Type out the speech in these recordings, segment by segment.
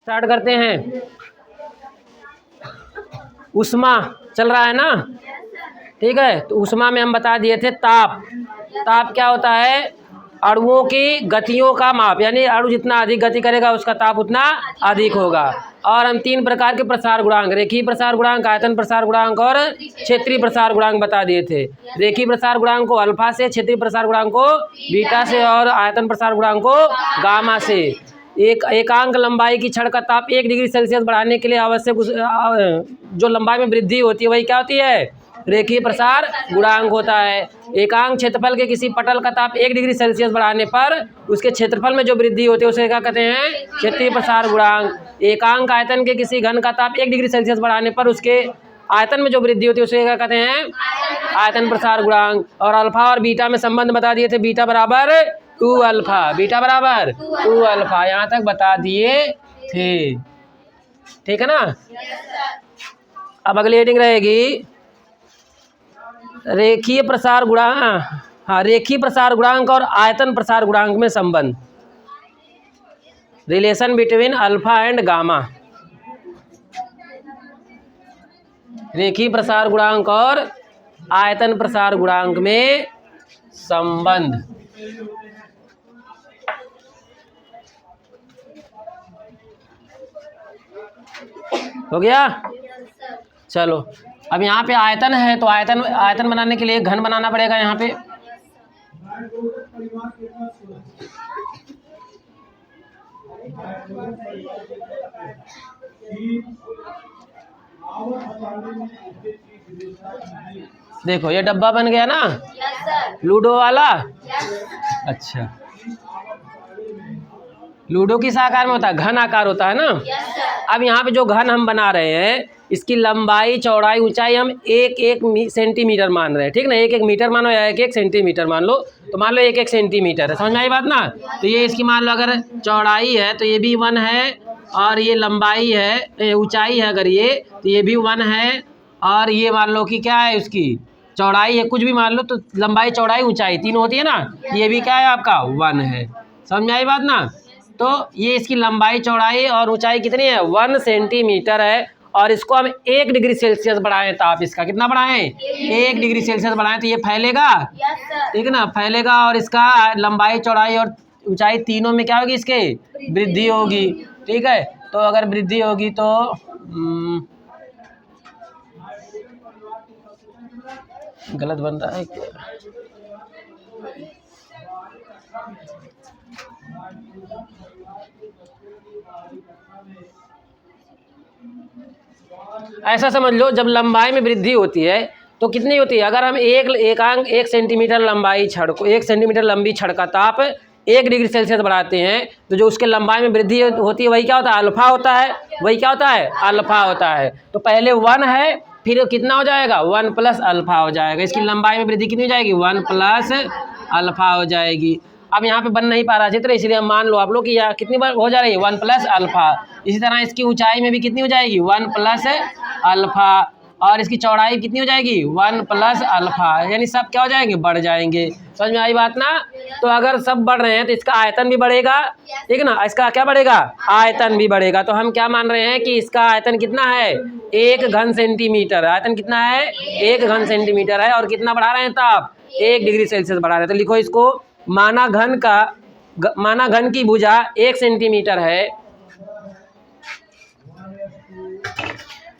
Start करते हैं। उष्मा चल रहा है ना, ठीक है। तो उष्मा में हम बता दिए थे ताप। ताप क्या होता है? अणुओं की गतियों का माप, यानी अणु जितना अधिक गति करेगा उसका ताप उतना अधिक होगा। और हम 3 प्रकार के प्रसार गुणांक, रेखीय प्रसार गुणांक, आयतन प्रसार गुणांक और क्षेत्रीय प्रसार गुणांक बता दिए थे। रेखीय प्रसार गुणांक को अल्फा से, क्षेत्रीय प्रसार गुणांक को बीटा से और आयतन प्रसार गुणांक को गामा से। एकांक लंबाई की छड़ का ताप 1 डिग्री सेल्सियस बढ़ाने के लिए आवश्यक जो लंबाई में वृद्धि होती है वही क्या होती है? रेखीय प्रसार गुणांक होता है। एकांक क्षेत्रफल के किसी पटल का ताप 1 डिग्री सेल्सियस बढ़ाने पर उसके क्षेत्रफल में जो वृद्धि होती है उसे क्या कहते हैं? क्षेत्रीय प्रसार गुणांक। एकांक आयतन के किसी घन का ताप 1 डिग्री सेल्सियस बढ़ाने पर उसके आयतन में जो वृद्धि होती है उसे क्या कहते हैं? आयतन प्रसार गुणांक। और अल्फा और बीटा में संबंध बता दिए थे, बीटा बराबर 2 अल्फा, बीटा बराबर 2 अल्फा, यहाँ तक बता दिए थे, ठीक है ना। अब अगली हेडिंग रहेगी रेखीय प्रसार गुणांक। हाँ, रेखीय प्रसार गुणांक और आयतन प्रसार गुणांक में संबंध, relation between alpha and gamma. रेखीय प्रसार गुणांक और आयतन प्रसार गुणांक में संबंध। हो गया? चलो, अब यहाँ पे आयतन है तो आयतन बनाने के लिए घन बनाना पड़ेगा। यहाँ पे देखो ये डब्बा बन गया ना, लूडो वाला। अच्छा, लूडो किस आकार में होता है? घन आकार होता है ना। अब यहाँ पे जो घन हम बना रहे हैं इसकी लंबाई, चौड़ाई, ऊंचाई हम 1-1 सेंटीमीटर मान रहे हैं, ठीक ना। 1-1 मीटर मानो या 1-1 सेंटीमीटर मान लो, तो मान लो 1-1 सेंटीमीटर है, समझ में आई बात ना। तो ये इसकी मान लो अगर चौड़ाई है तो ये भी 1 है, और ये लंबाई है, ऊंचाई है अगर ये, तो ये भी 1 है। और ये मान लो कि क्या है, उसकी चौड़ाई है, कुछ भी मान लो, तो लंबाई, चौड़ाई, ऊंचाई तीनों होती है ना। ये भी क्या है आपका? 1 है, समझ में आई बात ना। तो ये इसकी लंबाई, चौड़ाई और ऊंचाई कितनी है? 1 सेंटीमीटर है। और इसको हम 1 डिग्री सेल्सियस बढ़ाएं ताप, इसका कितना बढ़ाएं? 1 डिग्री सेल्सियस बढ़ाएं तो ये फैलेगा, ठीक है ना, फैलेगा। और इसका लंबाई, चौड़ाई और ऊंचाई तीनों में क्या होगी? इसके वृद्धि होगी, ठीक है। तो अगर वृद्धि होगी तो गलत बन रहा है क्या? ऐसा समझ लो, जब लंबाई में वृद्धि होती है तो कितनी होती है? अगर हम एक सेंटीमीटर लंबाई छड़ को, 1 सेंटीमीटर लंबी छड़ का ताप 1 डिग्री सेल्सियस बढ़ाते हैं तो जो उसके लंबाई में वृद्धि होती है वही क्या होता है? अल्फा होता है। वही क्या होता है? अल्फा होता है। तो पहले 1 है, फिर कितना हो जाएगा? 1 प्लस अल्फा हो जाएगा। इसकी लंबाई में वृद्धि कितनी हो जाएगी? 1 प्लस अल्फा हो जाएगी। अब यहाँ पे बन नहीं पा रहा चित्र, इसलिए हम मान लो आप लोग कि यहाँ कितनी बार हो जा रही है? 1 प्लस अल्फा। इसी तरह इसकी ऊंचाई में भी कितनी हो जाएगी? 1 प्लस अल्फा। और इसकी चौड़ाई कितनी हो जाएगी? 1 प्लस अल्फा। यानी सब क्या हो जाएंगे? बढ़ जाएंगे। समझ में आई बात ना। तो अगर सब बढ़ रहे हैं तो इसका आयतन भी बढ़ेगा, ठीक है ना। इसका क्या बढ़ेगा? आयतन भी बढ़ेगा। तो हम क्या मान रहे हैं कि इसका आयतन कितना है? 1 घन सेंटीमीटर। आयतन कितना है? 1 घन सेंटीमीटर है। और कितना बढ़ा रहे हैं ताप? 1 डिग्री सेल्सियस बढ़ा रहे हैं। तो लिखो इसको, माना घन की भुजा 1 सेंटीमीटर है।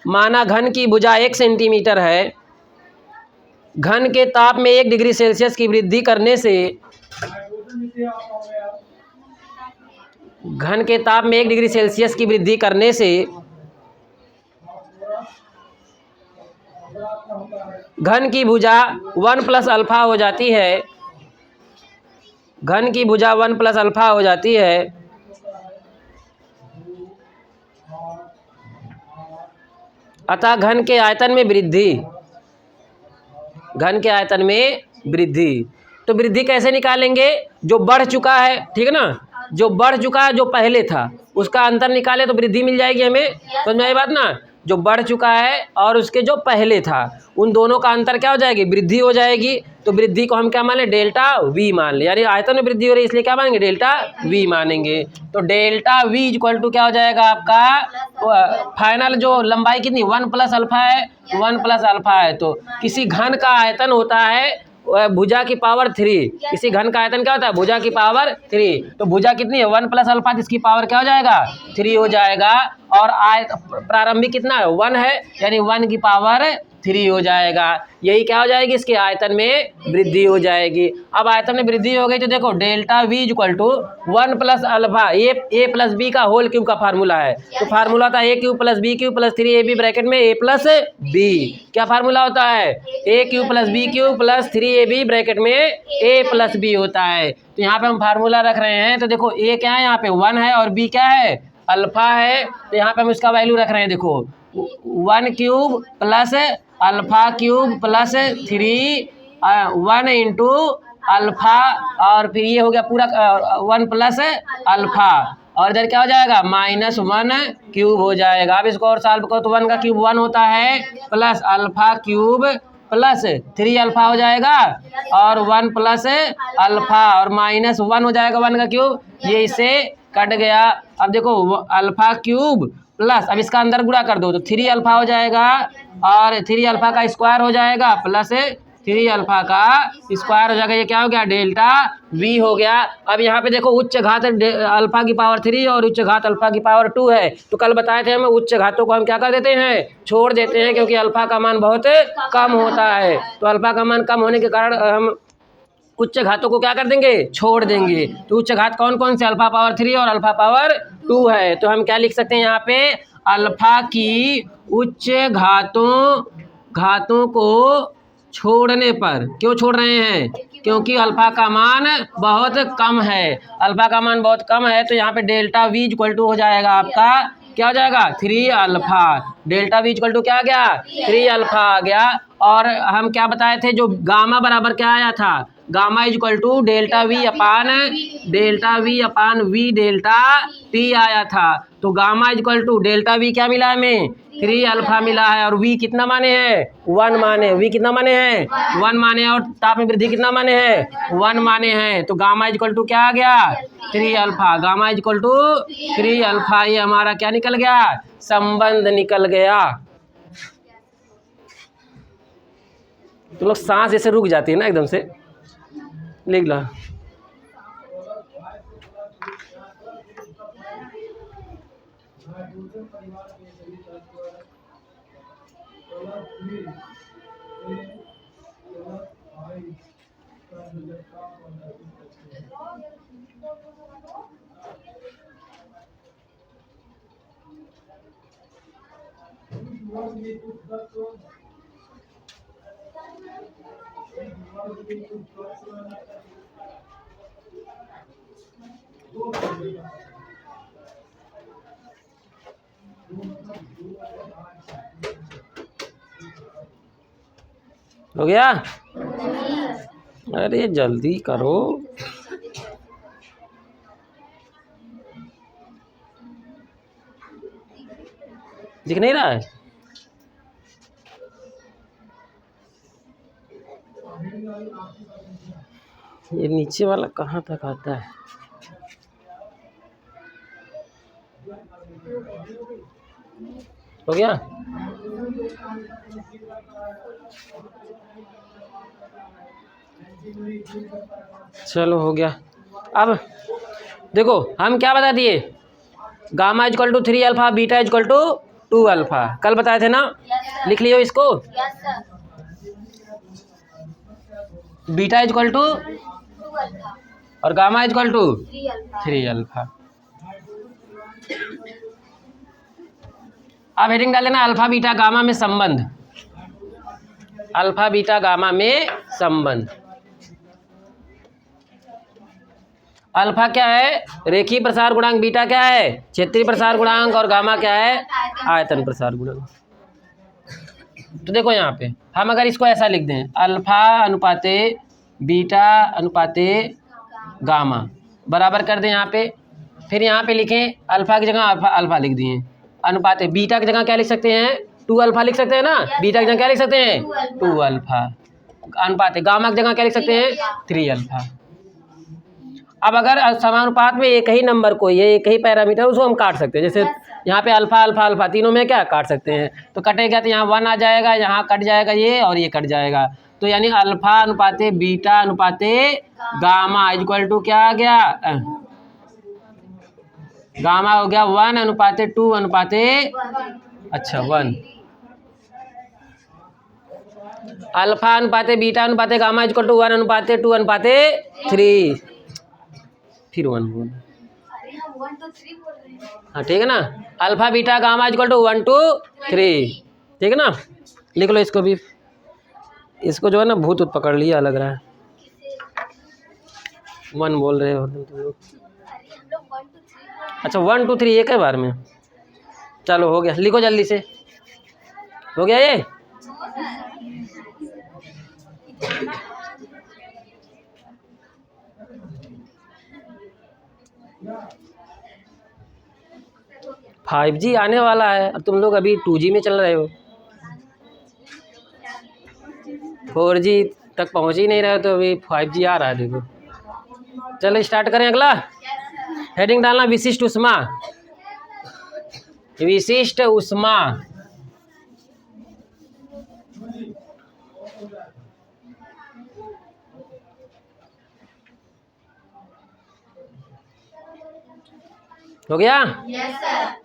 माना घन की भुजा 1 सेंटीमीटर है। घन के ताप में 1 डिग्री सेल्सियस की वृद्धि करने से, घन के ताप में 1 डिग्री सेल्सियस की वृद्धि करने से घन की भुजा 1 प्लस अल्फा हो जाती है। घन की भुजा 1 प्लस अल्फा हो जाती है। अतः घन के आयतन में वृद्धि, घन के आयतन में वृद्धि। तो वृद्धि कैसे निकालेंगे? जो बढ़ चुका है, ठीक है ना, जो बढ़ चुका है, जो पहले था उसका अंतर निकाले तो वृद्धि मिल जाएगी हमें। समझ में आई बात ना। जो बढ़ चुका है और उसके जो पहले था, उन दोनों का अंतर क्या हो जाएगी, वृद्धि हो जाएगी। तो वृद्धि को हम क्या मान लें, डेल्टा वी मान लें, यानी आयतन में वृद्धि हो रही है इसलिए क्या मानेंगे, डेल्टा वी मानेंगे। तो डेल्टा वी इक्वल टू क्या हो जाएगा आपका, फाइनल जो लंबाई कितनी 1 प्लस अल्फा है, 1 प्लस अल्फा है। तो किसी घन का आयतन होता है भुजा की पावर 3, किसी घन का आयतन क्या होता है, भुजा की पावर 3। तो भुजा कितनी है 1 प्लस अल्फा, जिसकी पावर क्या हो जाएगा 3 हो जाएगा। और प्रारंभिक कितना है 1 है, यानी 1 की पावर 3 हो जाएगा। यही क्या हो जाएगी, इसके आयतन में वृद्धि हो जाएगी। अब आयतन में वृद्धि हो गई तो देखो delta we equal to 1 plus alpha A plus B का होल क्यूब का फार्मूला है। तो फार्मूला था A cube plus B cube plus 3ab bracket में ए प्लस बी। क्या फार्मूला होता है, A cube plus B cube plus 3ab bracket में ए प्लस बी होता है। तो यहाँ पे हम फार्मूला रख रहे हैं। तो देखो ए क्या है, यहाँ पे 1 है और बी क्या है, अल्फा है। तो यहाँ पे हम इसका वैल्यू रख रहे हैं, देखो 1 cube plus alpha cube plus 3 1 into alpha, और फिर ये हो गया पूरा 1 प्लस अल्फा, और इधर क्या हो जाएगा -1 क्यूब हो जाएगा। अब इसको और सॉल्व करो तो 1 का क्यूब 1 होता है, plus alpha cube plus 3 alpha हो जाएगा, और 1 प्लस अल्फा और -1 हो जाएगा 1 का क्यूब, ये इससे कट गया। अब देखो अल्फा क्यूब प्लस, अब इसका अंदर गुणा कर दो तो 3 अल्फा हो जाएगा, और 3 अल्फा का स्क्वायर हो जाएगा प्लस 3 अल्फा का स्क्वायर हो जाएगा। ये क्या हो गया, डेल्टा वी हो गया। अब यहाँ पे देखो उच्च घात अल्फा की पावर 3 और उच्च घात अल्फा की पावर 2 है। तो कल बताए थे हम उच्च घातों को हम क्या कर देते हैं, छोड़ देते हैं, क्योंकि अल्फा का मान बहुत कम होता है। तो अल्फा का मान कम होने के कारण हम उच्च घातों को क्या कर देंगे, छोड़ देंगे। तो उच्च घात कौन कौन से, अल्फा पावर 3 और अल्फा पावर 2 है। तो हम क्या लिख सकते हैं यहाँ पे, अल्फा की उच्च घातों को छोड़ने पर, क्यों छोड़ रहे हैं, क्योंकि अल्फा का मान बहुत कम है। अल्फा का मान बहुत कम है तो यहाँ पे डेल्टा वी इक्वल टू हो जाएगा आपका, क्या हो जाएगा 3 alpha. Delta we equal to क्या आ गया, 3 अल्फा आ गया। और हम क्या बताए थे, जो गामा बराबर क्या आया था, gamma equal to delta V upon V delta T आया था। तो gamma equal to delta V क्या मिला हमें, 3 अल्फा मिला है, और वी कितना माने हैं 1 माने, वी कितना माने हैं 1 माने, और ताप में वृद्धि कितना माने हैं 1 माने हैं। तो गामा इक्वल टू क्या आ गया 3 alpha, gamma equal to 3 alpha. ये हमारा क्या निकल गया, संबंध निकल गया। तो लोग सांस ऐसे रुक जाती है ना एकदम से, लिख लो। हो गया, अरे जल्दी करो। दिख नहीं रहा है, ये नीचे वाला कहाँ तक आता है। हो गया, चलो हो गया। अब देखो हम क्या बता दिए, gamma equal to 3 alpha, beta equal to 2 alpha, कल बताए थे ना, लिख लियो इसको। बीटा इक्वल टू और गामा इक्वल टू 3 अल्फा। अब हेडिंग डाल देना अल्फा बीटा गामा में संबंध, अल्फा बीटा गामा में संबंध। अल्फा क्या है, रेखीय प्रसार गुणांक, बीटा क्या है, क्षेत्रीय प्रसार गुणांक, और गामा क्या है, आयतन प्रसार गुणांक। तो देखो यहाँ पे हम अगर इसको ऐसा लिख दें, अल्फा अनुपाते बीटा अनुपाते गामा बराबर कर दें यहाँ पे, फिर यहाँ पे लिखें अल्फा की जगह अल्फा लिख दिए, अनुपात बीटा की जगह क्या लिख सकते हैं, 2 अल्फा लिख सकते हैं ना, बीटा की जगह क्या लिख सकते हैं, 2 अल्फा। अनुपात गामा की जगह क्या लिख सकते हैं, 3 अल्फा। अब अगर समानुपात में एक ही नंबर कोई है, एक ही पैरामीटर, उसको हम काट सकते हैं। जैसे यहाँ पे अल्फा अल्फा अल्फा तीनों में क्या काट सकते हैं, तो कटेगा तो यहाँ 1 आ जाएगा, यहाँ कट जाएगा ये और ये कट जाएगा। तो यानी अल्फा अनुपाते बीटा अनुपाते गामा इक्वल टू क्या आ गया, गामा हो गया 1 अनुपाते 2 अनुपाते अच्छा 1। अल्फा अनुपाते बीटा अनुपाते गामा इक्वल टू 1 अनुपाते 2 अनुपाते 3, फिर 1 बोल, हाँ ठीक है ना। Alpha beta gamma equal to 1 2 3, ठीक है ना। लिख लो इसको भी, इसको जो है ना भूत उत पकड़ लिया लग रहा है, 1 बोल रहे हो तुम लोग। अच्छा 1 2 3 एक है बार में, चलो हो गया, लिखो जल्दी से, हो गया ये। फाइव जी आने वाला है, अब तुम लोग अभी 2G में चल रहे हो, 4G तक पहुंच ही नहीं रहे, तो अभी 5G आ रहा है देखो। चलो स्टार्ट करें। अगला हेडिंग डालना विशिष्ट ऊष्मा, विशिष्ट ऊष्मा। हो गया? Yes sir.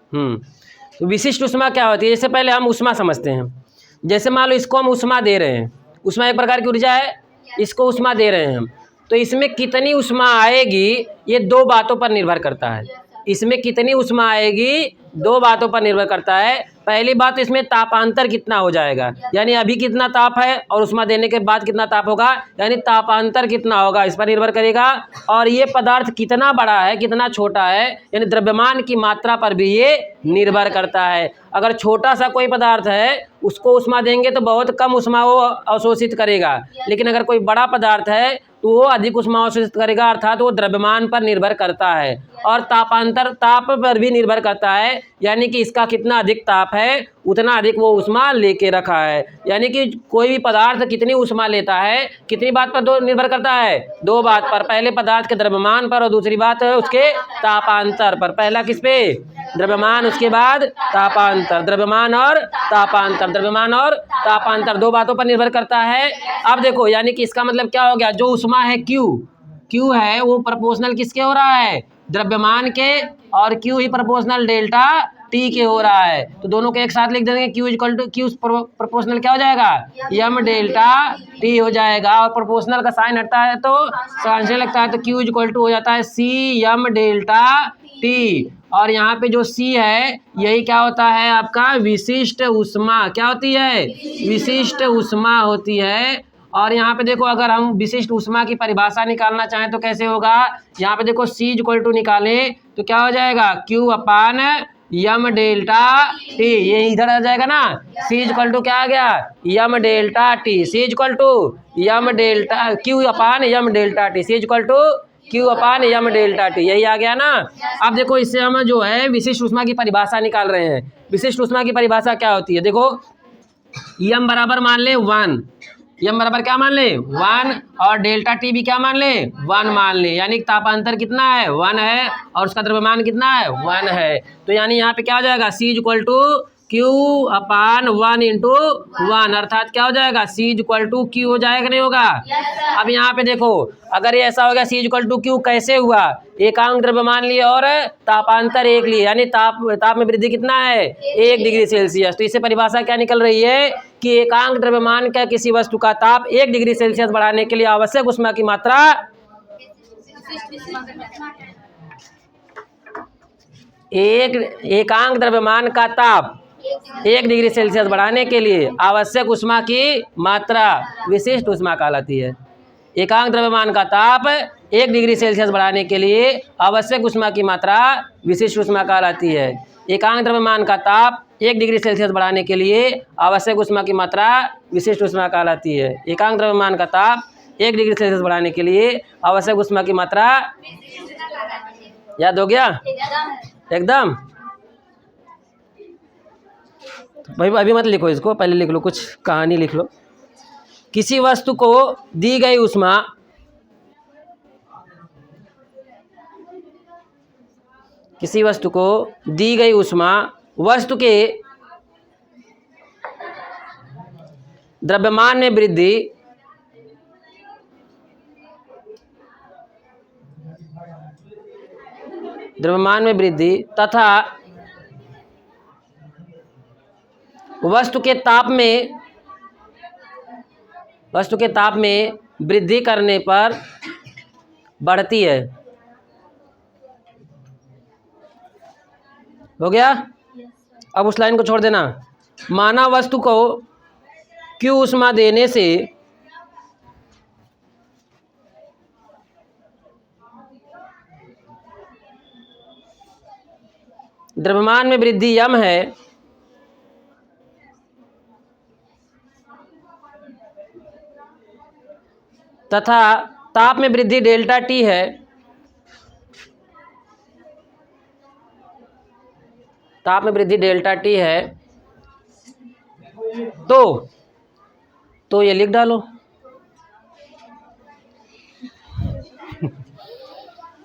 तो विशिष्ट ऊष्मा क्या होती है, जैसे पहले हम ऊष्मा समझते हैं। जैसे मान लो इसको हम ऊष्मा दे रहे हैं, ऊष्मा एक प्रकार की ऊर्जा है, इसको ऊष्मा दे रहे हैं हम, तो इसमें कितनी ऊष्मा आएगी ये 2 बातों पर निर्भर करता है। इसमें कितनी ऊष्मा आएगी 2 बातों पर निर्भर करता है। पहली बात, इसमें तापांतर कितना हो जाएगा, यानी अभी कितना ताप है और ऊष्मा देने के बाद कितना ताप होगा, यानी तापांतर कितना होगा, इस पर निर्भर करेगा। और ये पदार्थ कितना बड़ा है कितना छोटा है, यानी द्रव्यमान की मात्रा पर भी ये निर्भर करता है। अगर छोटा सा कोई पदार्थ है उसको ऊष्मा देंगे तो बहुत कम ऊष्मा वो अवशोषित करेगा, लेकिन अगर कोई बड़ा पदार्थ है तो वो अधिक ऊष्मा अवशोषित करेगा, अर्थात वो द्रव्यमान पर निर्भर करता है। और तापांतर ताप पर भी निर्भर करता है, यानी कि इसका कितना अधिक ताप है उतना अधिक वो ऊष्मा लेके रखा है। यानी कि कोई भी पदार्थ कितनी ऊष्मा लेता है कितनी बात पर निर्भर करता है, 2 बात पर, पहले पदार्थ के द्रव्यमान पर और दूसरी बात है उसके तापांतर पर। पहला किस पे, द्रव्यमान, उसके बाद तापांतर, द्रव्यमान और तापांतर, द्रव्यमान और तापांतर 2 बातों पर निर्भर करता है। अब देखो यानी कि इसका मतलब क्या हो गया, जो ऊष्मा है Q है वो प्रोपोर्शनल किसके हो रहा है, द्रव्यमान के, और Q ही प्रोपोर्शनल डेल्टा T के हो रहा है। तो दोनों को एक साथ लिख देंगे, Q equal to Q proportional क्या हो जाएगा, M डेल्टा T हो जाएगा, और प्रोपोर्शनल का साइन हटता है तो साइन लगता है, तो Q इक्वल टू हो जाता है C M डेल्टा T। और यहाँ पे जो C है यही क्या होता है आपका विशिष्ट ऊष्मा, क्या होती है, विशिष्ट ऊष्मा होती है। और यहाँ पे देखो अगर हम विशिष्ट ऊष्मा की परिभाषा निकालना चाहें तो कैसे होगा, यहाँ पे देखो C इक्वल टू निकालें तो क्या हो जाएगा, Q upon M delta T, ये इधर आ जाएगा ना, C इक्वल टू क्या आ गया, M delta T, C equal to M delta Q upon M delta T, C equal to Q upon M delta T, यही आ गया ना। अब देखो इससे हम जो है विशिष्ट ऊष्मा की परिभाषा निकाल रहे हैं। विशिष्ट ऊष्मा की परिभाषा क्या होती है, देखो M बराबर मान ले 1, M बराबर क्या मान ले 1, और डेल्टा T भी क्या मान ले 1 मान ले, यानी तापांतर कितना है 1 है और उसका द्रव्यमान कितना है 1 है। तो यानी यहाँ पे क्या हो जाएगा, C equal to Q upon 1 into 1, अर्थात क्या हो जाएगा C इक्वल टू Q हो जाएगा नहीं होगा। अब यहाँ पे देखो अगर ये ऐसा हो गया C इक्वल टू Q कैसे हुआ, एकांक द्रव्यमान लिए और तापांतर 1 लिए, यानी ताप में वृद्धि कितना है 1 डिग्री सेल्सियस। तो इससे परिभाषा क्या निकल रही है कि एकांक द्रव्यमान का किसी वस्तु का ताप 1 डिग्री सेल्सियस बढ़ाने के लिए आवश्यक ऊष्मा की मात्रा एकांक द्रव्यमान का ताप 1 डिग्री सेल्सियस बढ़ाने के लिए आवश्यक ऊष्मा की मात्रा विशिष्ट ऊष्मा कहलाती है। एकांक द्रव्यमान का ताप 1 डिग्री सेल्सियस बढ़ाने के लिए आवश्यक ऊष्मा की मात्रा विशिष्ट ऊष्मा कहलाती है। एकांक द्रव्यमान का ताप 1 डिग्री सेल्सियस बढ़ाने के लिए आवश्यक ऊष्मा की मात्रा विशिष्ट ऊष्मा कहलाती है। एकांक द्रव्यमान का ताप 1 डिग्री सेल्सियस बढ़ाने के लिए आवश्यक ऊष्मा की मात्रा, याद हो गया एकदम। तो भाई अभी मत लिखो इसको, पहले लिख लो, कुछ कहानी लिख लो। किसी वस्तु को दी गई ऊष्मा, किसी वस्तु को दी गई ऊष्मा वस्तु के द्रव्यमान में वृद्धि तथा वस्तु के ताप में वृद्धि करने पर बढ़ती है। हो गया? अब उस लाइन को छोड़ देना। माना वस्तु को Q ऊष्मा देने से द्रव्यमान में वृद्धि m है तथा ताप में वृद्धि डेल्टा T है, ताप में वृद्धि डेल्टा T है, तो ये लिख डालो।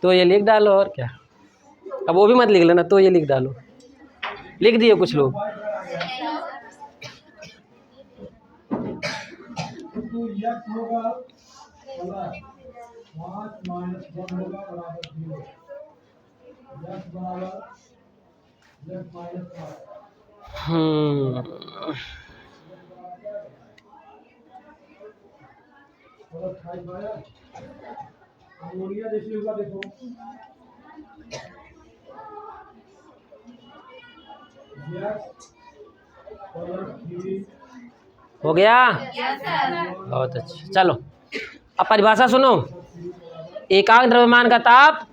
तो ये लिख डालो, और क्या। अब वो भी मत लिख लेना, तो ये लिख डालो। लिख दिए कुछ लोग। हो गया? बहुत अच्छा। चलो अब परिभाषा सुनो। एकांक द्रव्यमान का ताप,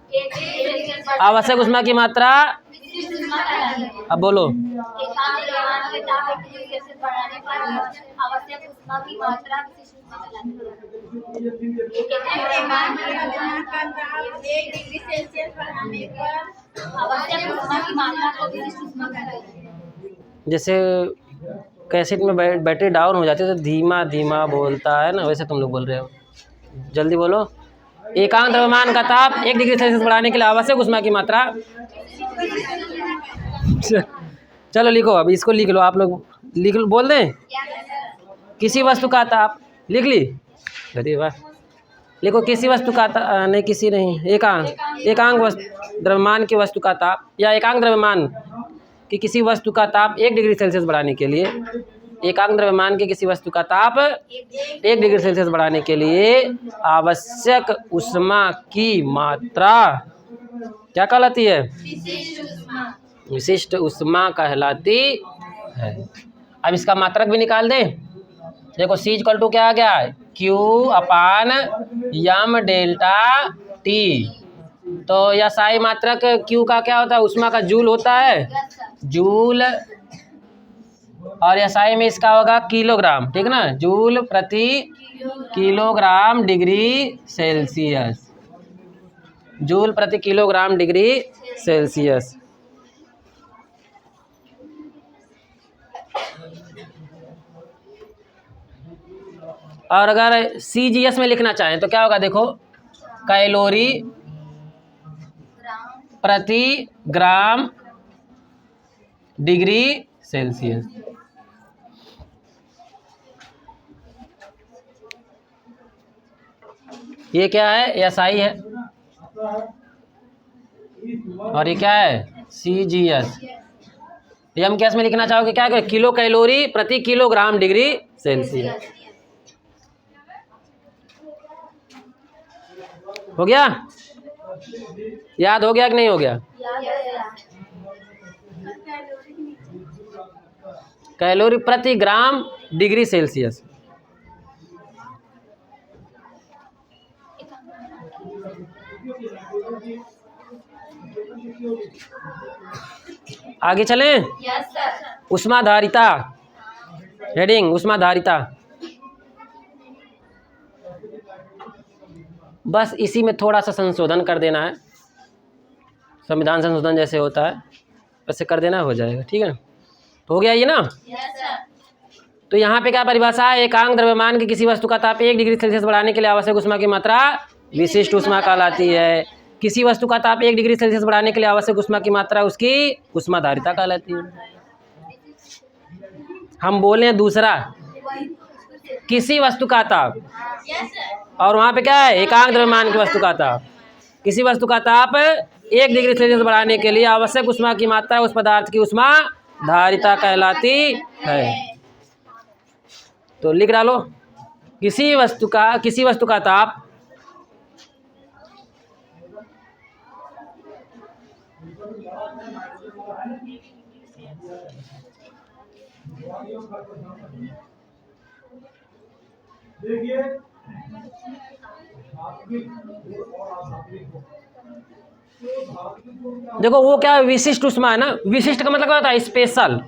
आवश्यक ऊष्मा की मात्रा। अब बोलो। जैसे कैसेट में बैटरी डाउन हो जाती है तो धीमा धीमा बोलता है ना, वैसे तुम लोग बोल रहे हो। जल्दी बोलो। एकांक द्रव्यमान का ताप 1 डिग्री सेल्सियस बढ़ाने के लिए आवश्यक ऊष्मा की मात्रा। चलो लिखो, अब इसको लिख लो, आप लोग लिख लो, बोल दें। किसी वस्तु का ताप, लिख ली? अरे वाह। लिखो, किसी वस्तु का ताप, नहीं किसी नहीं, एकांक द्रव्यमान की वस्तु का ताप, या एकांक द्रव्यमान कि किसी वस्तु का ताप 1 डिग्री सेल्सियस बढ़ाने के लिए, एकांक द्रव्यमान की किसी वस्तु का ताप 1 डिग्री सेल्सियस बढ़ाने के लिए आवश्यक ऊष्मा की मात्रा क्या कहलाती है? विशिष्ट ऊष्मा कहलाती है। अब इसका मात्रक भी निकाल दें। देखो C = क्या आ गया? Q/m delta T। तो यह SI मात्रक Q का क्या होता है? ऊष्मा का जूल होता है, जूल। और SI में इसका होगा किलोग्राम, ठीक ना? जूल प्रति किलोग्राम डिग्री सेल्सियस, जूल प्रति किलोग्राम डिग्री सेल्सियस। और अगर CGS में लिखना चाहें तो क्या होगा? देखो, कैलोरी प्रति ग्राम डिग्री सेल्सियस। ये क्या है? SI है। और ये क्या है? CGS। ये हम कैसे में लिखना चाहोगे? क्या है? किलो कैलोरी प्रति किलोग्राम डिग्री सेल्सियस। हो गया? याद हो गया कि नहीं हो गया? कैलोरी प्रति ग्राम डिग्री सेल्सियस। आगे चलें? ऊष्माधारिता, हेडिंग ऊष्माधारिता। बस इसी में थोड़ा सा संशोधन कर देना है, संविधान संशोधन जैसे होता है वैसे कर देना, हो जाएगा, ठीक है। तो हो गया ये ना। तो यहाँ पे क्या परिभाषा है, एकांक द्रव्यमान की किसी वस्तु का ताप 1 डिग्री सेल्सियस बढ़ाने के लिए आवश्यक ऊष्मा की मात्रा विशिष्ट ऊष्मा कहलाती है। किसी वस्तु का ताप 1 डिग्री सेल्सियस बढ़ाने के लिए आवश्यक ऊष्मा की मात्रा उसकी ऊष्माधारिता कहलाती है। हम बोले दूसरा, किसी वस्तु का ताप, और वहाँ पे क्या है, एकांक द्रव्यमान की वस्तु का ताप। किसी वस्तु का ताप 1 डिग्री सेल्सियस बढ़ाने के लिए आवश्यक ऊष्मा की मात्रा उस पदार्थ की ऊष्माधारिता कहलाती है। तो लिख डालो, किसी वस्तु का ताप देखो वो क्या विशिष्ट ऊष्मा है ना। विशिष्ट का मतलब क्या होता है, स्पेशल।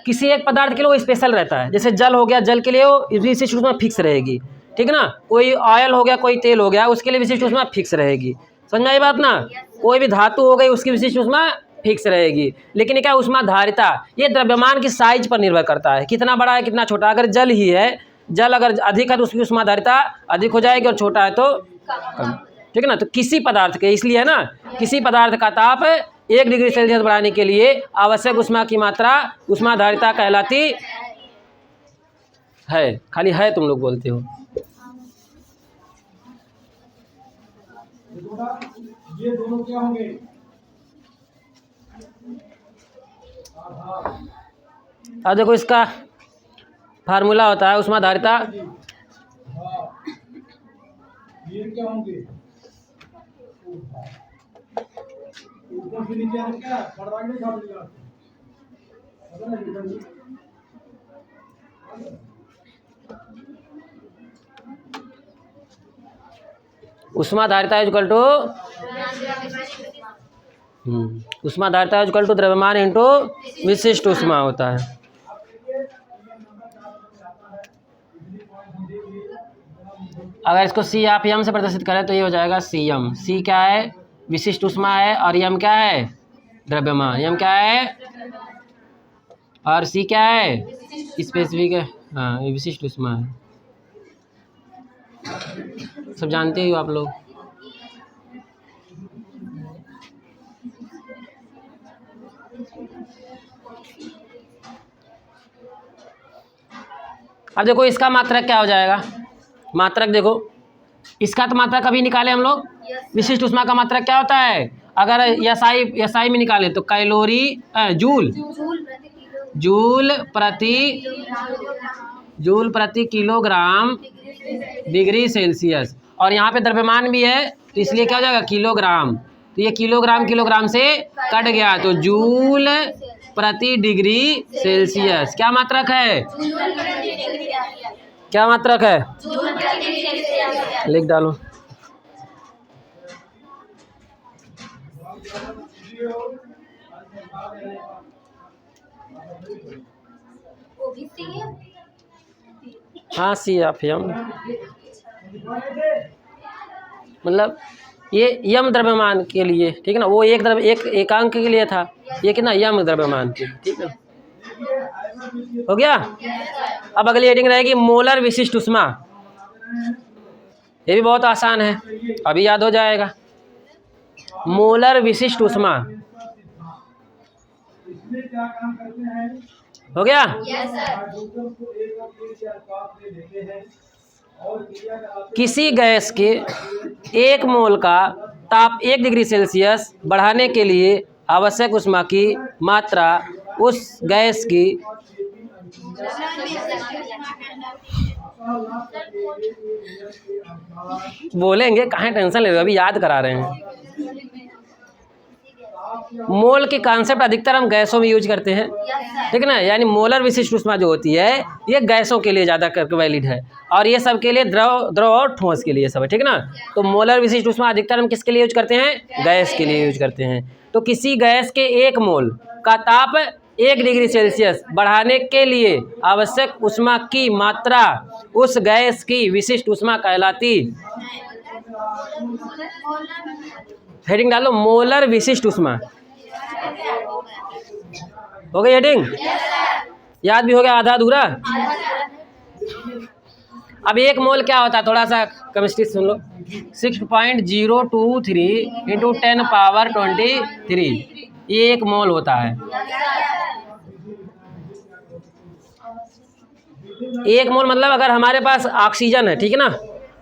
किसी एक पदार्थ के लिए वो स्पेशल रहता है। जैसे जल हो गया, जल के लिए वो विशिष्ट ऊष्मा फिक्स रहेगी, ठीक है ना। कोई ऑयल हो गया, कोई तेल हो गया, उसके लिए विशिष्ट ऊष्मा फिक्स रहेगी। समझ में आई बात ना। कोई भी धातु हो गई, उसकी विशिष्ट ऊष्मा फिक्स रहेगी। लेकिन क्या ऊष्मा धारिता, ये द्रव्यमान की साइज पर निर्भर करता है, कितना बड़ा है कितना छोटा। अगर जल ही है, जल अगर अधिक है तो उसकी ऊष्मा धारिता अधिक हो जाएगी, और छोटा है तो कम, ठीक है ना। तो किसी पदार्थ के, इसलिए है ना, किसी पदार्थ का ताप 1 डिग्री सेल्सियस बढ़ाने के लिए आवश्यक ऊष्मा की मात्रा ऊष्माधारिता कहलाती है। खाली है तुम लोग बोलते हो। ये दोनों क्या होंगे, अब देखो इसका फार्मूला होता है ऊष्माधारिता। ये क्या होंगे, ऊपर से नीचे क्या ऊष्माधारिता इक्वल टू ऊष्माधारिता इक्वल टू द्रव्यमान इंटू विशिष्ट ऊष्मा होता है। अगर इसको सी आप यम से प्रदर्शित करें तो ये हो जाएगा सी एम। सी क्या है, विशिष्ट ऊष्मा है, और यम क्या है, द्रव्यमान। यम क्या है, और सी क्या है, स्पेसिफिक है। हाँ, ये विशिष्ट ऊष्मा है, सब जानते ही हो आप लोग। अब देखो इसका मात्रक क्या हो जाएगा। मात्रक देखो, इसका तो मात्रक कभी निकाले हम लोग। विशिष्ट ऊष्मा का मात्रक क्या होता है, अगर एसआई में निकाले तो कैलोरी जूल प्रति किलोग्राम डिग्री सेल्सियस। और यहाँ पे द्रव्यमान भी है तो इसलिए क्या हो जाएगा, किलोग्राम। तो ये किलोग्राम से कट गया, तो जूल प्रति डिग्री सेल्सियस क्या मात्रक है, क्या मात्रक है, लिख डालो। हाँ सी आप यम, मतलब ये यम द्रव्यमान के लिए, ठीक है ना। वो एक एकांक के लिए था, ये कितना यम द्रव्यमान के, ठीक है। हो गया। अब अगली हेडिंग रहेगी मोलर विशिष्ट ऊष्मा। ये भी बहुत आसान है, अभी याद हो जाएगा। मोलर विशिष्ट ऊष्मा हो गया। किसी गैस के 1 मोल का ताप 1 डिग्री सेल्सियस बढ़ाने के लिए आवश्यक ऊष्मा की मात्रा उस गैस की बोलेंगे, कहाँ टेंशन ले रहे हो, अभी याद करा रहे हैं। मोल के कॉन्सेप्ट अधिकतर हम गैसों में यूज करते हैं, ठीक है ना। यानी मोलर विशिष्ट ऊष्मा जो होती है ये गैसों के लिए ज़्यादा करके वैलिड है, और ये सब के लिए द्रव और ठोस के लिए सब है, ठीक है ना। तो मोलर विशिष्ट ऊष्मा अधिकतर हम किसके लिए यूज करते हैं, गैस के लिए यूज करते हैं। तो किसी गैस के 1 मोल का ताप 1 डिग्री सेल्सियस बढ़ाने के लिए आवश्यक ऊष्मा की मात्रा उस गैस की विशिष्ट ऊष्मा कहलाती। हेडिंग डालो, मोलर विशिष्ट ऊष्मा। हो गई हेडिंग। याद भी हो गया आधा अधूरा। अब 1 मोल क्या होता है, थोड़ा सा केमिस्ट्री सुन लो। 6.023 इंटू 10⁻23 ये 1 मोल होता है। 1 मोल मतलब अगर हमारे पास ऑक्सीजन है, ठीक है ना,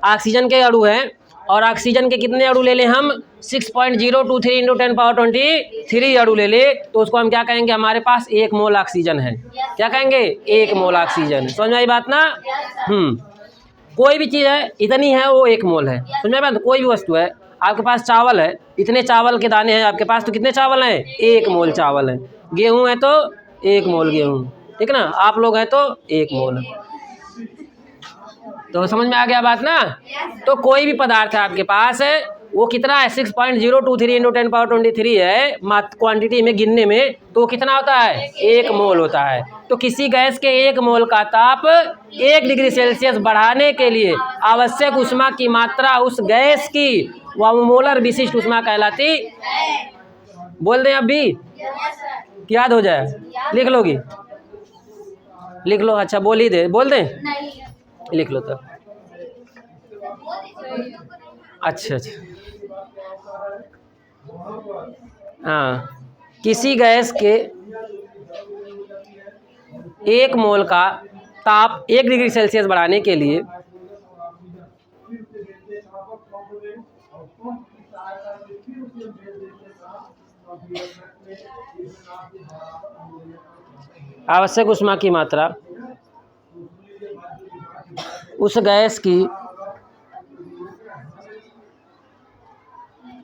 ऑक्सीजन के अणु हैं और ऑक्सीजन के कितने अणु ले लें हम, 6.023 इंटू 10⁻23 अणु ले ले, तो उसको हम क्या कहेंगे, हमारे पास 1 मोल ऑक्सीजन है। क्या कहेंगे, 1 मोल ऑक्सीजन है। समझ में आई बात ना। कोई भी चीज़ है इतनी है वो 1 मोल है। समझ में आई बात। कोई भी वस्तु है, आपके पास चावल है, इतने चावल के दाने हैं आपके पास, तो कितने चावल हैं, 1 मोल चावल है। गेहूँ है तो 1 मोल गेहूँ, ठीक है ना। आप लोग हैं तो 1 मोल है। तो समझ में आ गया बात ना। तो कोई भी पदार्थ है आपके पास है, वो कितना है, 6.023 इंटू 10⁻23 है क्वांटिटी में, गिनने में, तो कितना होता है, 1 मोल होता है। तो किसी गैस के 1 मोल का ताप 1 डिग्री सेल्सियस बढ़ाने के लिए आवश्यक ऊष्मा की मात्रा उस गैस की वह मोलर विशिष्ट ऊष्मा कहलाती। बोल दें अब भी, याद हो जाए, लिख लोगी, लिख लो। अच्छा बोल ही दे, बोल दें, लिख लो तो। अच्छा, हाँ, किसी गैस के 1 मोल का ताप 1 डिग्री सेल्सियस बढ़ाने के लिए आवश्यक ऊष्मा की मात्रा उस गैस की,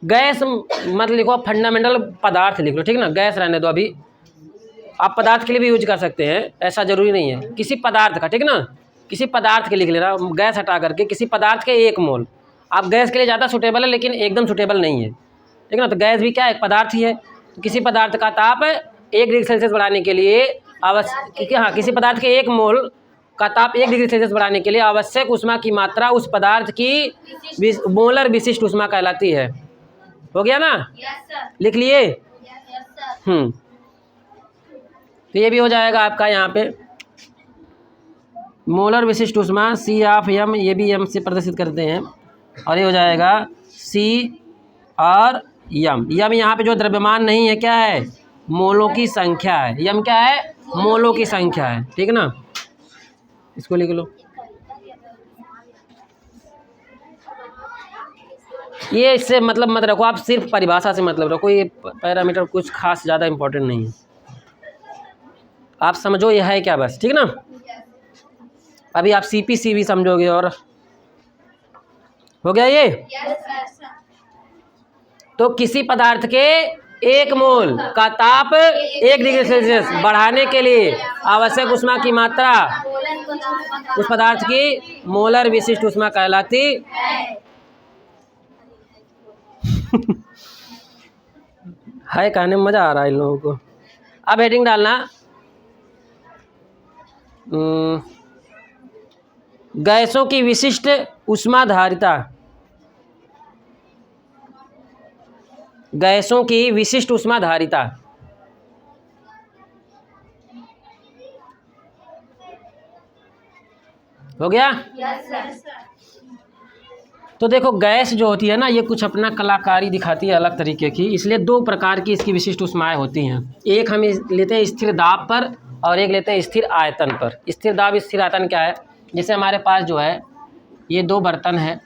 गैस मत लिखो, फंडामेंटल पदार्थ लिख लो, ठीक ना। गैस रहने दो अभी, आप पदार्थ के लिए भी यूज कर सकते हैं, ऐसा जरूरी नहीं है। किसी पदार्थ का, ठीक ना, किसी पदार्थ के लिख लेना, गैस हटा करके किसी पदार्थ के 1 मोल। आप गैस के लिए ज़्यादा सूटेबल है लेकिन एकदम सूटेबल नहीं है, ठीक ना। तो गैस भी क्या है, एक पदार्थ ही है। तो किसी पदार्थ का ताप 1 डिग्री सेल्सियस बढ़ाने के लिए आवश्यक, हाँ, किसी पदार्थ के 1 मोल का ताप 1 डिग्री सेल्सियस बढ़ाने के लिए आवश्यक ऊष्मा की मात्रा उस पदार्थ की मोलर विशिष्ट ऊष्मा कहलाती है। हो गया ना। लिख लिए। तो ये भी हो जाएगा आपका यहाँ पे मोलर विशिष्ट ऊष्मा C ऑफ m, ये भी m से प्रदर्शित करते हैं, और ये हो जाएगा C और m। यहाँ पे जो द्रव्यमान नहीं है, क्या है, मोलों की संख्या है। m क्या है, मोलों की संख्या है, ठीक है ना। इसको लिख लो। ये इससे मतलब मत रखो, आप सिर्फ परिभाषा से मतलब रखो, ये पैरामीटर कुछ खास ज़्यादा इम्पोर्टेंट नहीं है। आप समझो ये है क्या, बस, ठीक ना। अभी आप CPC भी समझोगे। और हो गया ये। तो किसी पदार्थ के 1 मोल का ताप 1 डिग्री सेल्सियस बढ़ाने के लिए आवश्यक ऊष्मा की मात्रा उस पदार्थ की मोलर विशिष्ट ऊष्मा कहलाती। है, कहने में मजा आ रहा है इन लोगों को। अब हेडिंग डालना, गैसों की विशिष्ट ऊष्माधारिता। गैसों की विशिष्ट ऊष्माधारिता। हो गया। तो देखो गैस जो होती है ना, ये कुछ अपना कलाकारी दिखाती है अलग तरीके की, इसलिए 2 प्रकार की इसकी विशिष्ट ऊष्माएं होती हैं। एक हम लेते हैं स्थिर दाब पर और एक लेते हैं स्थिर आयतन पर। स्थिर दाब स्थिर आयतन क्या है, जैसे हमारे पास जो है ये 2 बर्तन है,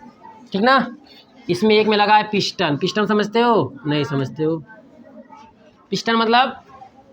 ठीक ना। इसमें एक में लगा है पिस्टन। पिस्टन समझते हो, नहीं समझते हो। पिस्टन मतलब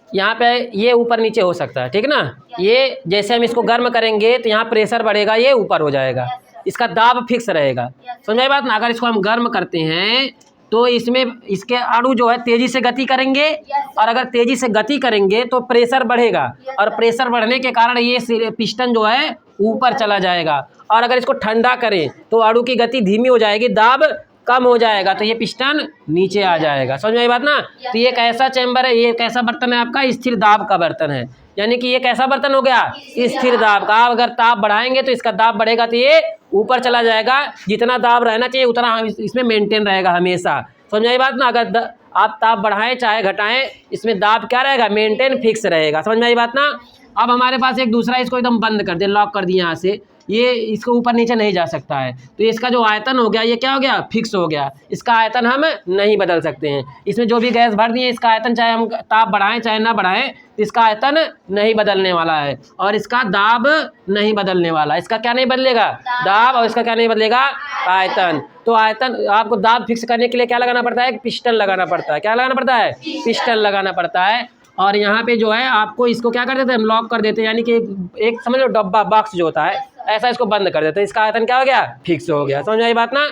यहाँ पे ये ऊपर नीचे हो सकता है, ठीक ना। ये जैसे हम इसको गर्म करेंगे तो यहाँ प्रेशर बढ़ेगा, ये ऊपर हो जाएगा, इसका दाब फिक्स रहेगा। समझ आई बात ना। अगर इसको हम गर्म करते हैं तो इसमें इसके अणु जो है तेज़ी से गति करेंगे, और अगर तेज़ी से गति करेंगे तो प्रेशर बढ़ेगा, और प्रेशर बढ़ने के कारण ये पिस्टन जो है ऊपर चला जाएगा। और अगर इसको ठंडा करें तो अणु की गति धीमी हो जाएगी, दाब कम हो जाएगा, तो ये पिस्टन नीचे आ जाएगा। समझ में आई बात ना। तो ये एक ऐसा चैम्बर है, ये एक ऐसा बर्तन है आपका, स्थिर दाब का बर्तन है। यानी कि ये कैसा बर्तन हो गया, स्थिर दाब का। आप अगर ताप बढ़ाएंगे तो इसका दाब बढ़ेगा, तो ये ऊपर चला जाएगा। जितना दाब रहना चाहिए उतना इसमें मेंटेन रहेगा हमेशा। समझ में आई बात ना। अगर आप ताप बढ़ाएं चाहे घटाएं, इसमें दाब क्या रहेगा, मेंटेन फिक्स रहेगा। समझ में आई बात ना। अब हमारे पास एक दूसरा, इसको एकदम बंद कर दे, लॉक कर दिए यहाँ से, ये इसको ऊपर नीचे नहीं जा सकता है, तो इसका जो आयतन हो गया ये क्या हो गया, फिक्स हो गया। इसका आयतन हम नहीं बदल सकते हैं। इसमें जो भी गैस भर दिए इसका आयतन चाहे हम ताप बढ़ाएं चाहे ना बढ़ाएं, इसका आयतन नहीं बदलने वाला है और इसका दाब नहीं बदलने वाला। इसका क्या नहीं बदलेगा, दाब, और इसका क्या नहीं बदलेगा, आयतन। तो आयतन, आपको दाब फिक्स करने के लिए क्या लगाना पड़ता है, पिस्टन लगाना पड़ता है। क्या लगाना पड़ता है, पिस्टन लगाना पड़ता है। और यहाँ पे जो है आपको इसको क्या कर देते हैं, हम लॉक कर देते हैं, यानी कि एक समझ लो डब्बा बॉक्स जो होता है ऐसा, इसको बंद कर देते हैं। इसका आयतन क्या हो गया, फिक्स हो गया। समझ आई बात ना।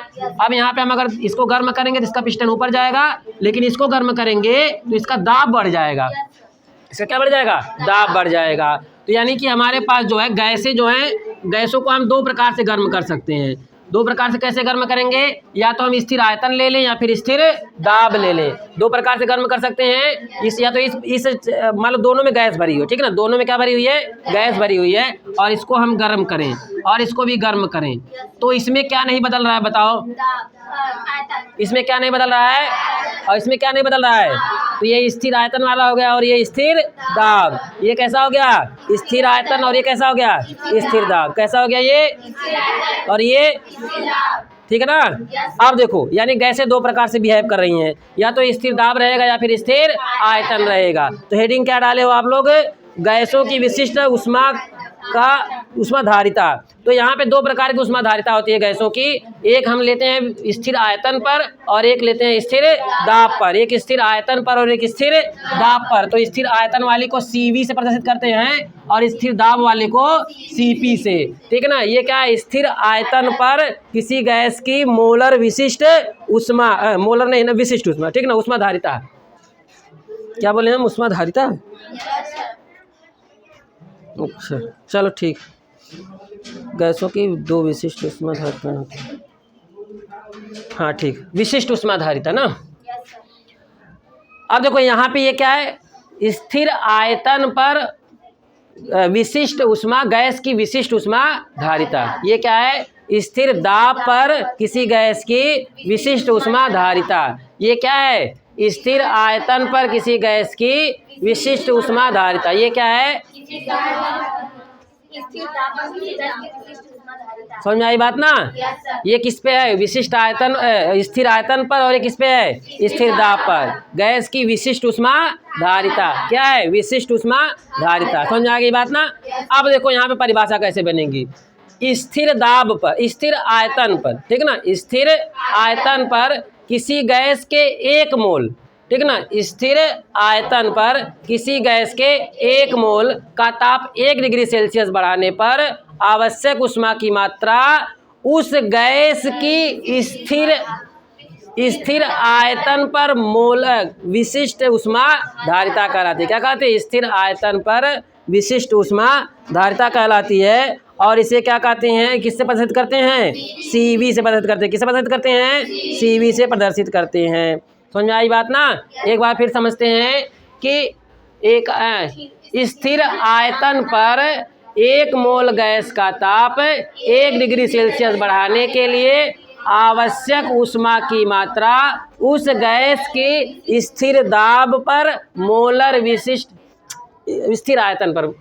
अब यहाँ पे हम अगर इसको गर्म करेंगे तो इसका पिस्टन ऊपर जाएगा, लेकिन इसको गर्म करेंगे तो इसका दाब बढ़ जाएगा। इसका क्या बढ़ जाएगा, दाब बढ़ जाएगा। तो यानी कि हमारे पास जो है गैसें जो हैं, गैसों को हम दो प्रकार से गर्म कर सकते हैं। दो प्रकार से कैसे गर्म करेंगे, या तो हम स्थिर आयतन ले लें या फिर स्थिर दाब ले लें। दो प्रकार से गर्म कर सकते हैं। इस या तो इस मान लो दोनों में गैस भरी हो, ठीक है ना, दोनों में क्या भरी हुई है, गैस भरी हुई है, और इसको हम गर्म करें और इसको भी गर्म करें, तो इसमें क्या नहीं बदल रहा है, बताओ। इसमें क्या नहीं बदल रहा है और इसमें क्या नहीं बदल रहा है। तो ये स्थिर आयतन वाला हो गया और ये स्थिर दाब। ये कैसा हो गया, स्थिर आयतन, और ये कैसा हो गया, स्थिर दाब। कैसा हो गया ये, और ये, ठीक है ना। अब देखो, यानी गैसें दो प्रकार से बिहेव कर रही हैं, या तो स्थिर दाब रहेगा या फिर स्थिर आयतन रहेगा। तो हेडिंग क्या डाले हो आप लोग, गैसों की विशिष्ट ऊष्मा का ऊष्माधारिता। तो यहाँ पे दो प्रकार की ऊष्माधारिता होती है गैसों की। एक हम लेते हैं स्थिर आयतन पर और एक लेते हैं स्थिर दाब पर। एक स्थिर आयतन पर और एक स्थिर दाब पर। तो स्थिर आयतन वाले को CV से प्रदर्शित करते हैं और स्थिर दाब वाले को CP से, ठीक है ना। ये क्या है, स्थिर आयतन पर किसी गैस की मोलर विशिष्ट ऊष्मा, मोलर नहीं ना, विशिष्ट ऊष्मा, ठीक है ना, ऊष्माधारिता। क्या बोले हम, ऊष्माधारिता। अच्छा चलो ठीक, गैसों की दो विशिष्ट ऊष्माधारिता होती है। हाँ ठीक, विशिष्ट ऊष्माधारिता ना। अब देखो यहाँ पे ये क्या है, स्थिर आयतन पर विशिष्ट ऊष्मा, गैस की विशिष्ट ऊष्माधारिता। ये क्या है, स्थिर दाब पर किसी गैस की विशिष्ट ऊष्माधारिता। ये क्या है, स्थिर आयतन पर किसी गैस की विशिष्ट ऊष्माधारिता। ये क्या है, समझ में आई बात ना। ये किस पे है, विशिष्ट आयतन, स्थिर आयतन पर, और ये किस पे है, स्थिर दाब पर। गैस की विशिष्ट ऊष्माधारिता क्या है, विशिष्ट ऊष्माधारिता। समझ में आ गई बात ना। अब देखो यहाँ पे परिभाषा कैसे बनेगी, स्थिर दाब पर, स्थिर आयतन पर, ठीक है ना, स्थिर आयतन पर किसी गैस के 1 मोल, ठीक है ना, स्थिर आयतन पर किसी गैस के 1 मोल का ताप 1 डिग्री सेल्सियस बढ़ाने पर आवश्यक ऊष्मा की मात्रा उस गैस की स्थिर आयतन पर मोलर विशिष्ट ऊष्माधारिता कहलाती है। क्या कहते हैं, स्थिर आयतन पर विशिष्ट ऊष्माधारिता कहलाती है। और इसे क्या कहते हैं, किससे प्रदर्शित करते हैं, CV से प्रदर्शित करते हैं। किससे प्रदर्शित करते हैं, CV से प्रदर्शित करते हैं। समझ में आई बात ना। एक बार फिर समझते हैं कि एक स्थिर आयतन पर 1 मोल गैस का ताप 1 डिग्री सेल्सियस बढ़ाने के लिए आवश्यक ऊष्मा की मात्रा उस गैस की स्थिर दाब पर मोलर विशिष्ट, स्थिर आयतन पर,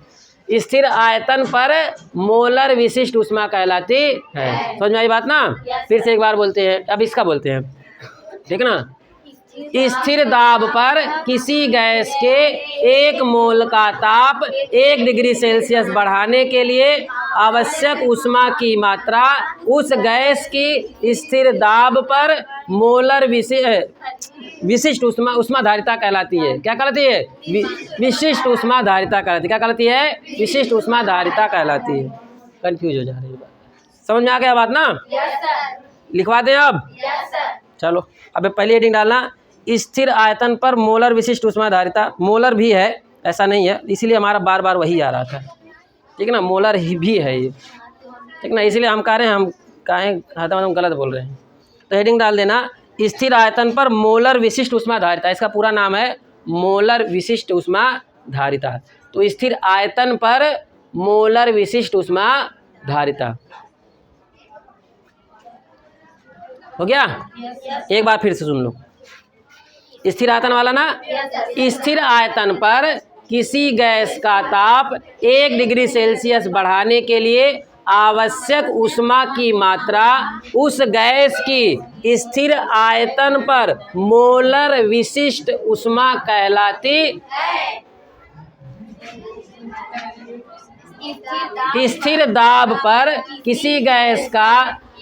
स्थिर आयतन पर मोलर विशिष्ट ऊष्मा कहलाती है। समझ में आई बात ना। फिर से एक बार बोलते हैं, अब इसका बोलते हैं, ठीक है ना। स्थिर दाब पर किसी गैस के 1 मोल का ताप 1 डिग्री सेल्सियस बढ़ाने के लिए आवश्यक ऊष्मा की मात्रा उस गैस की स्थिर दाब पर मोलर विशिष्ट ऊष्माधारिता कहलाती है। क्या कहलाती है, विशिष्ट ऊष्माधारिता कहलाती है। क्या कहलाती है, विशिष्ट ऊष्माधारिता कहलाती है। कंफ्यूज हो जा रही है बात, समझ में आ गया बात ना। लिखवा दें अब, चलो अब पहले हेडिंग डालना, स्थिर आयतन पर मोलर विशिष्ट ऊष्माधारिता। मोलर भी है, ऐसा नहीं है, इसीलिए हमारा बार बार वही आ रहा था, ठीक है ना, मोलर ही भी है ये, ठीक ना, इसीलिए हम कह रहे हैं, हम कहें हम गलत बोल रहे हैं। तो हेडिंग डाल देना, स्थिर आयतन पर मोलर विशिष्ट ऊष्माधारिता। इसका पूरा नाम है मोलर विशिष्ट ऊष्माधारिता। तो स्थिर आयतन पर मोलर विशिष्ट ऊष्माधारिता हो गया। एक बार फिर से सुन लो, स्थिर आयतन वाला ना। स्थिर आयतन पर किसी गैस का ताप 1 डिग्री सेल्सियस बढ़ाने के लिए आवश्यक ऊष्मा की मात्रा उस गैस की स्थिर आयतन पर मोलर विशिष्ट ऊष्मा कहलाती स्थिर दाब पर किसी गैस का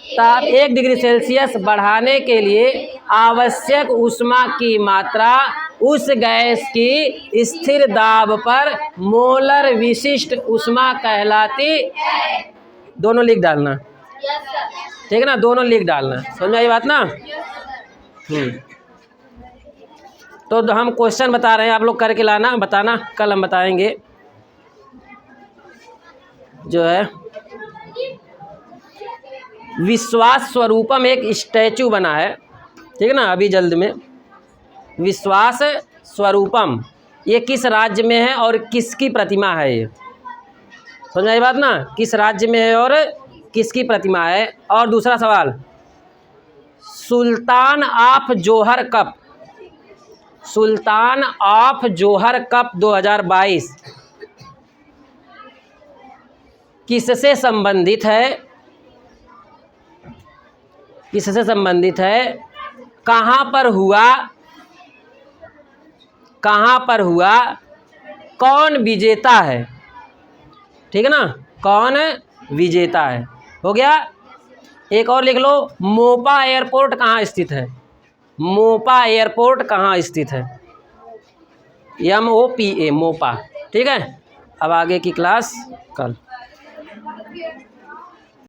ताप 1 डिग्री सेल्सियस बढ़ाने के लिए आवश्यक ऊष्मा की मात्रा उस गैस की स्थिर दाब पर मोलर विशिष्ट ऊष्मा कहलाती। दोनों लिख डालना, ठीक है ना, दोनों लिख डालना, समझ में आई बात ना। तो हम क्वेश्चन बता रहे हैं, आप लोग करके लाना, बताना, कल हम बताएंगे। जो है विश्वास स्वरूपम एक स्टैचू बना है, ठीक है ना, अभी जल्द में। विश्वास स्वरूपम ये किस राज्य में है और किसकी प्रतिमा है? ये समझ आई बात ना, किस राज्य में है और किसकी प्रतिमा है। और दूसरा सवाल, Sultan of Johor Cup, Sultan of Johor Cup 2022 किससे संबंधित है? किससे संबंधित है? कहाँ पर हुआ? कहाँ पर हुआ? कौन विजेता है? ठीक है ना, कौन विजेता है। हो गया। एक और लिख लो, मोपा एयरपोर्ट कहाँ स्थित है? मोपा एयरपोर्ट कहाँ स्थित है? MOPA, मोपा। ठीक है, अब आगे की क्लास कल।